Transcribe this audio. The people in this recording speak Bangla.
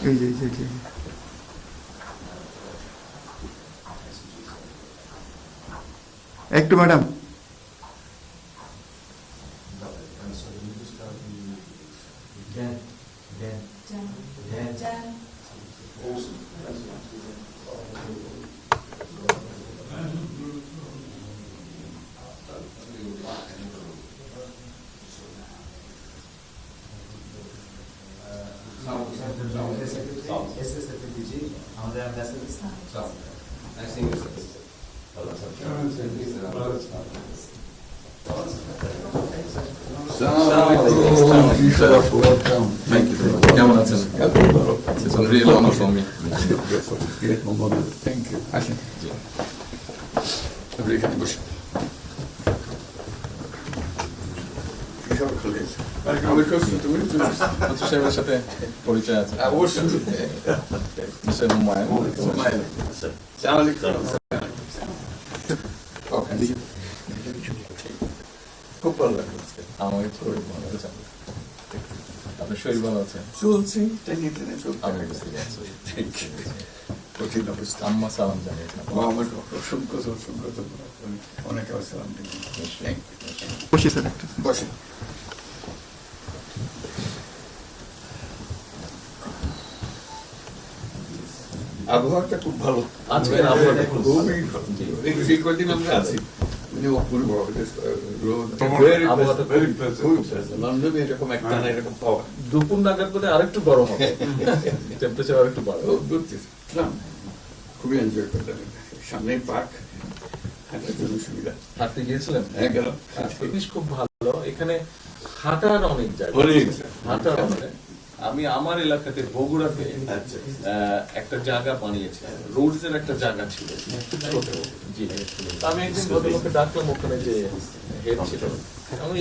এই যে এই যে এই যে। একটু ম্যাডাম Thank you. কেমন আছেন? It's a real honor for me. Thank you. আসেন। আপনি এখানে বসুন। আমি করছি, তুমি চলে আসো। মন্ত্রী সাহেবের সাথে পরিচয় আছে। অবশ্যই। মিস্টার হুমায়ুন। আসসালামু আলাইকুম। খুব ভালো লাগলো আজকে। আমাকে শরীর ভালো আছে। আপনার শরীর ভালো আছে? চলছি, টেনে টেনে চলতে আমি হবে। বুঝতে পারছি। Thank you. কঠিন অবস্থা। আম্মা সালাম জানিয়েছেন। আমার অসংখ্য অসংখ্য ধন্যবাদ। অনেক আসসালাম আলাইকুম। Thank you. বসি স্যার একটু। বসেন। আবহাওয়াটা খুব ভালো। আজকের আবহাওয়াটা খুব ভালো। খুবই ভালো। এই কদিন আমরা আছি মানে অপূর্ব রোদ। আবহাওয়াটা লন্ডনে এরকম একটা না এরকম পাওয়া। দুপুর নাগাদ বোধ আরেকটু গরম হবে, টেম্পারেচার আরেকটু বাড়বে। খুবই এনজয় করতেন। সামনে পার্ক, হাঁটার জন্য সুবিধা। হাঁটতে গিয়েছিলেন? হ্যাঁ গেলাম। জিনিস খুব ভালো, এখানে হাঁটার অনেক জায়গা। হাঁটার অনেক। আমি আমার এলাকাতে বগুড়াতে একটা জায়গা বানিয়েছি, রোডস এর একটা জায়গা ছিল খুব ছোট। জি, আমি একদিন ভদ্রলোককে ডাকলাম, ওখানে যে হেড ছিল, আমি